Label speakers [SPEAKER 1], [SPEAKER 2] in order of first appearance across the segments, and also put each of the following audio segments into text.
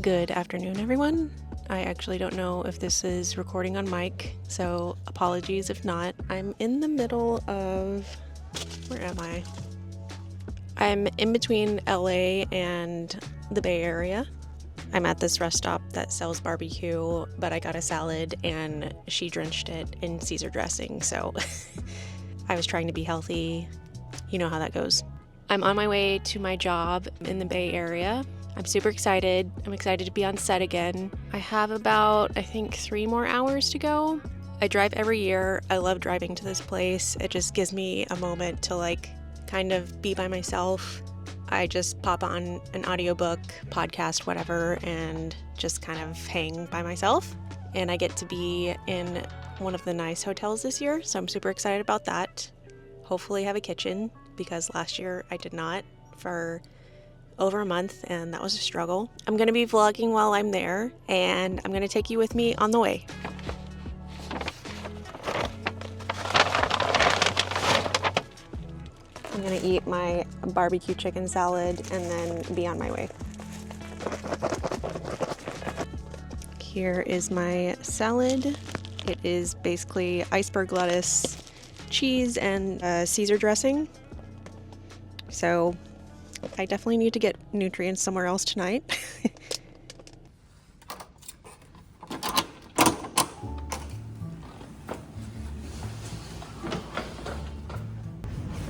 [SPEAKER 1] Good afternoon, everyone. I actually don't know if this is recording on mic, so apologies if not. I'm in the middle of... where am I? I'm in between LA and the Bay Area. I'm at this rest stop that sells barbecue, but I got a salad and she drenched it in Caesar dressing, so I was trying to be healthy. You know how that goes. I'm on my way to my job in the Bay Area. I'm super excited. I'm excited to be on set again. I have about, I think, 3 more hours to go. I drive every year. I love driving to this place. It just gives me a moment to kind of be by myself. I just pop on an audiobook, podcast, whatever, and just kind of hang by myself. And I get to be in one of the nice hotels this year, so I'm super excited about that. Hopefully have a kitchen, because last year I did not for over a month, and that was a struggle. I'm going to be vlogging while I'm there, and I'm going to take you with me on the way. I'm going to eat my barbecue chicken salad and then be on my way. Here is my salad. It is basically iceberg lettuce, cheese, and Caesar dressing. So I definitely need to get nutrients somewhere else tonight.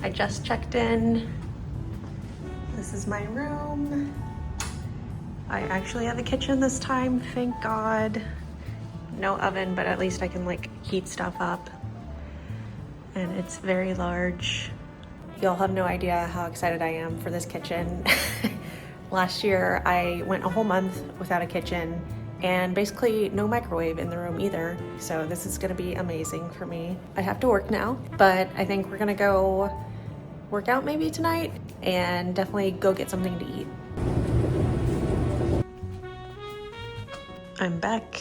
[SPEAKER 1] I just checked in. This is my room. I actually have a kitchen this time, thank God. No oven, but at least I can heat stuff up. And it's very large. Y'all have no idea how excited I am for this kitchen. Last year, I went a whole month without a kitchen and basically no microwave in the room either. So this is gonna be amazing for me. I have to work now, but I think we're gonna go work out maybe tonight and definitely go get something to eat. I'm back.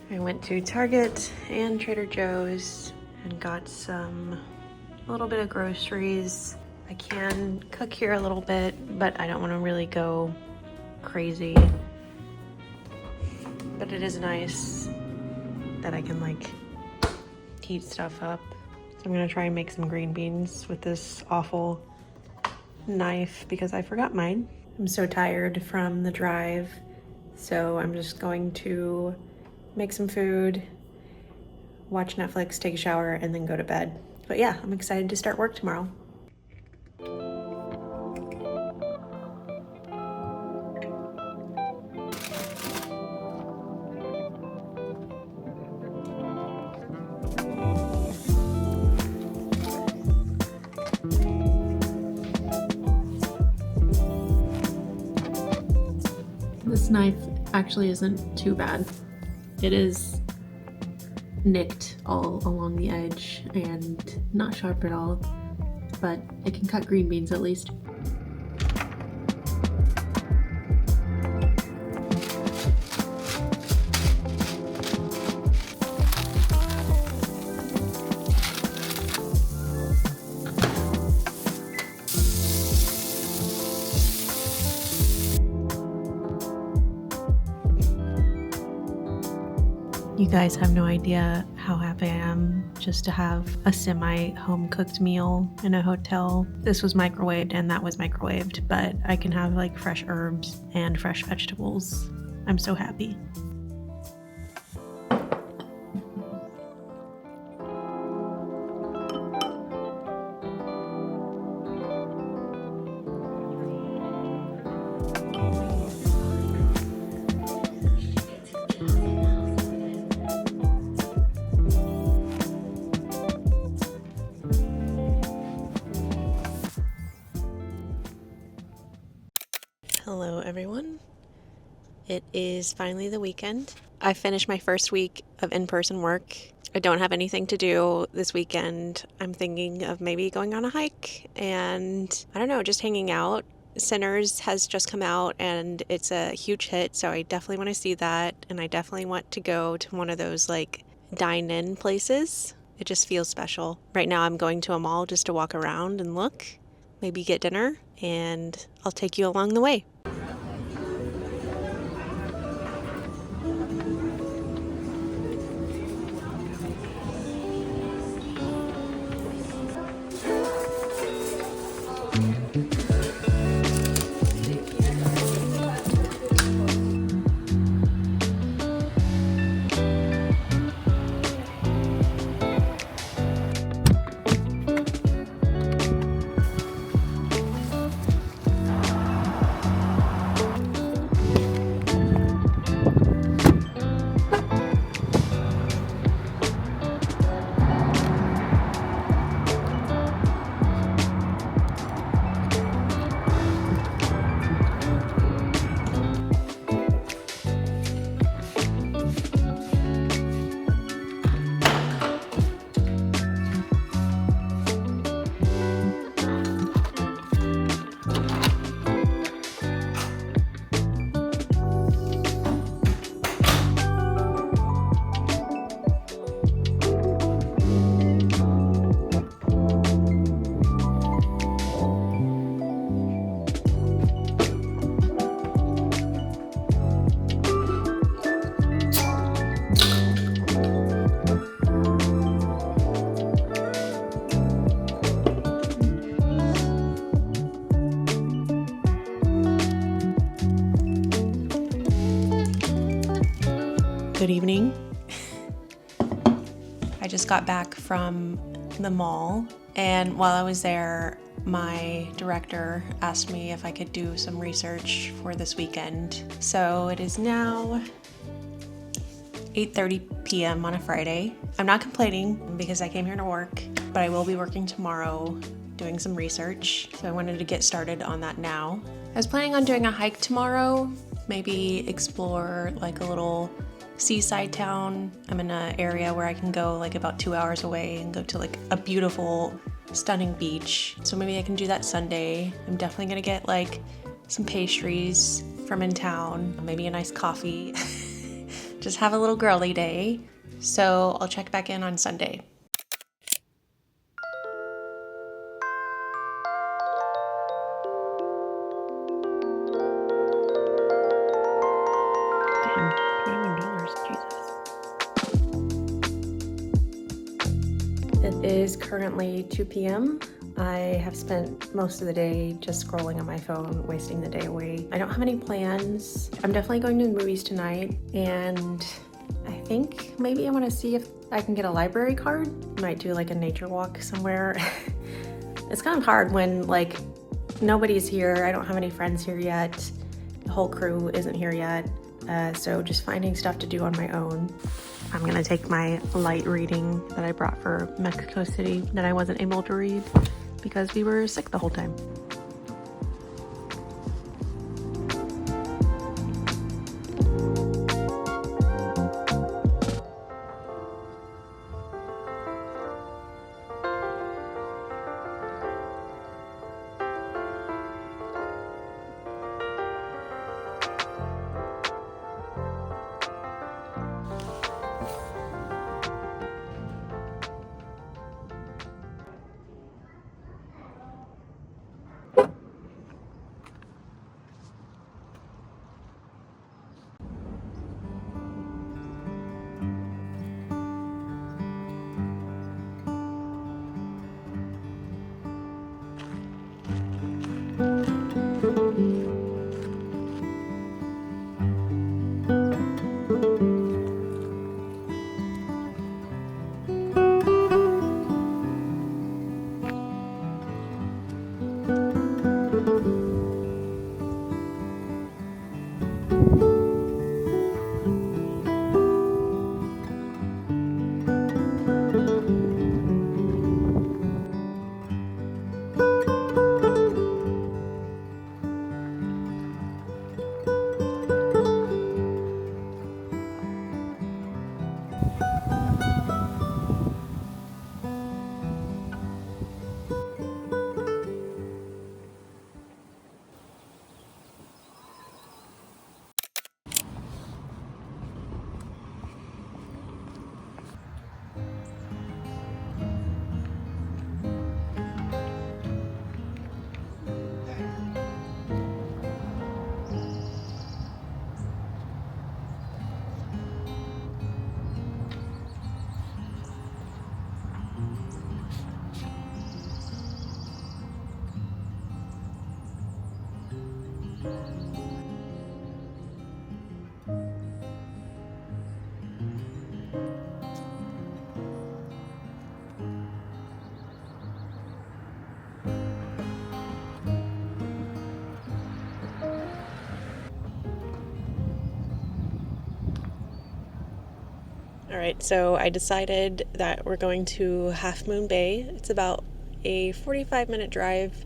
[SPEAKER 1] I went to Target and Trader Joe's and got a little bit of groceries. I can cook here a little bit, but I don't want to really go crazy. But it is nice that I can heat stuff up. So I'm gonna try and make some green beans with this awful knife because I forgot mine. I'm so tired from the drive, so I'm just going to make some food, watch Netflix, take a shower, and then go to bed. But yeah, I'm excited to start work tomorrow. This knife actually isn't too bad. It is nicked all along the edge and not sharp at all, but it can cut green beans at least. You guys have no idea how happy I am just to have a semi-home cooked meal in a hotel. This was microwaved and that was microwaved, but I can have fresh herbs and fresh vegetables. I'm so happy. Hello everyone. It is finally the weekend. I finished my first week of in-person work. I don't have anything to do this weekend. I'm thinking of maybe going on a hike and I don't know, just hanging out. Sinners has just come out and it's a huge hit, so I definitely want to see that, and I definitely want to go to one of those dine-in places. It just feels special. Right now I'm going to a mall just to walk around and look, maybe get dinner, and I'll take you along the way. Good evening. I just got back from the mall, and while I was there, my director asked me if I could do some research for this weekend. So it is now 8:30 p.m. on a Friday. I'm not complaining because I came here to work, but I will be working tomorrow doing some research. So I wanted to get started on that now. I was planning on doing a hike tomorrow, maybe explore like a little seaside town. I'm in an area where I can go like about 2 hours away and go to like a beautiful, stunning beach. So maybe I can do that Sunday. I'm definitely gonna get like some pastries from in town, maybe a nice coffee. Just have a little girly day. So I'll check back in on Sunday. Damn, $21, Jesus. It is currently 2 p.m. I have spent most of the day just scrolling on my phone, wasting the day away. I don't have any plans. I'm definitely going to the movies tonight, and I think maybe I want to see if I can get a library card. Might do like a nature walk somewhere. It's kind of hard when like nobody's here. I don't have any friends here yet. The whole crew isn't here yet. So just finding stuff to do on my own. I'm gonna take my light reading that I brought for Mexico City that I wasn't able to read because we were sick the whole time. All right, so I decided that we're going to Half Moon Bay. It's about a 45-minute drive.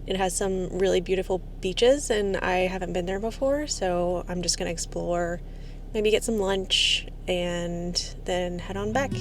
[SPEAKER 1] It has some really beautiful beaches, and I haven't been there before, so I'm just gonna explore, maybe get some lunch, and then head on back.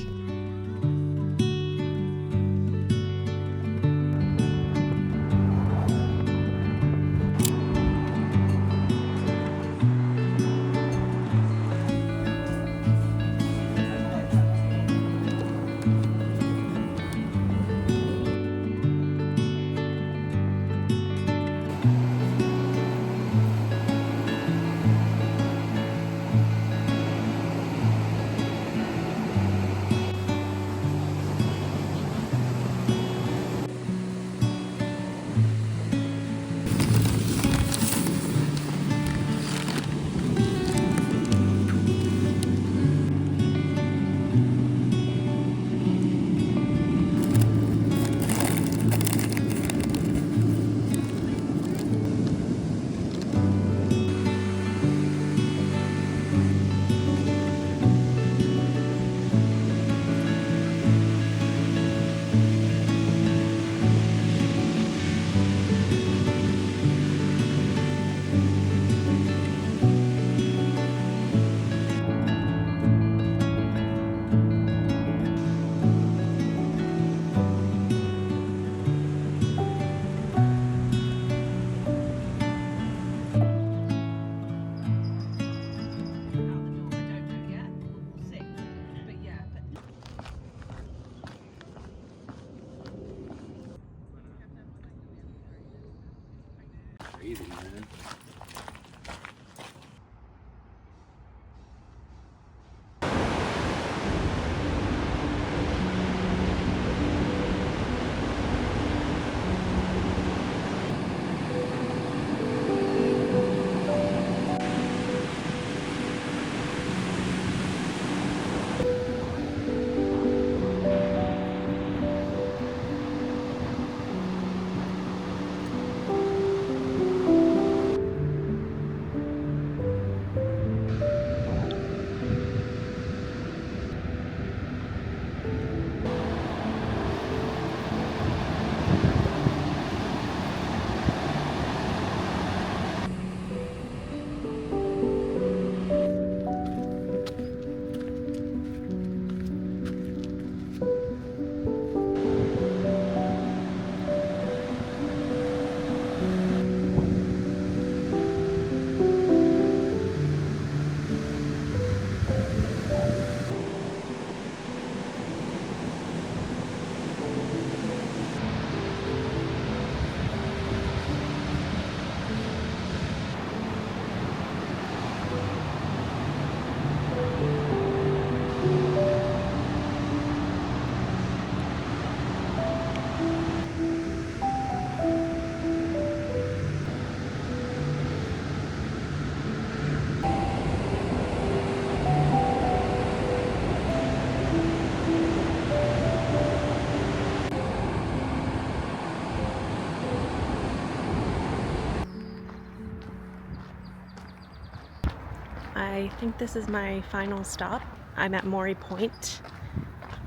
[SPEAKER 1] I think this is my final stop. I'm at Maury Point.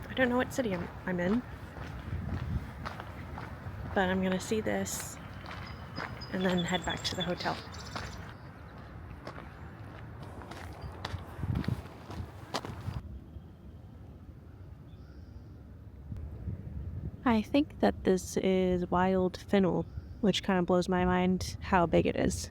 [SPEAKER 1] I don't know what city I'm in, but I'm gonna see this and then head back to the hotel. I think that this is wild fennel, which kind of blows my mind how big it is.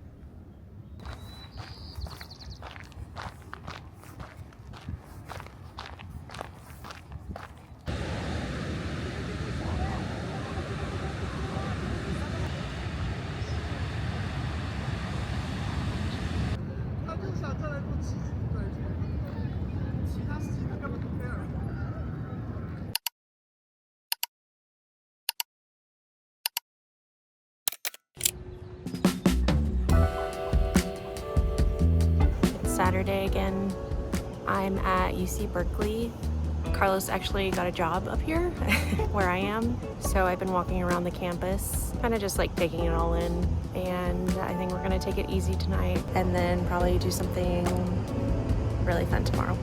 [SPEAKER 1] It's Saturday again. I'm at UC Berkeley. Carlos actually got a job up here where I am, so I've been walking around the campus, kind of just like taking it all in, and I think we're gonna take it easy tonight and then probably do something really fun tomorrow.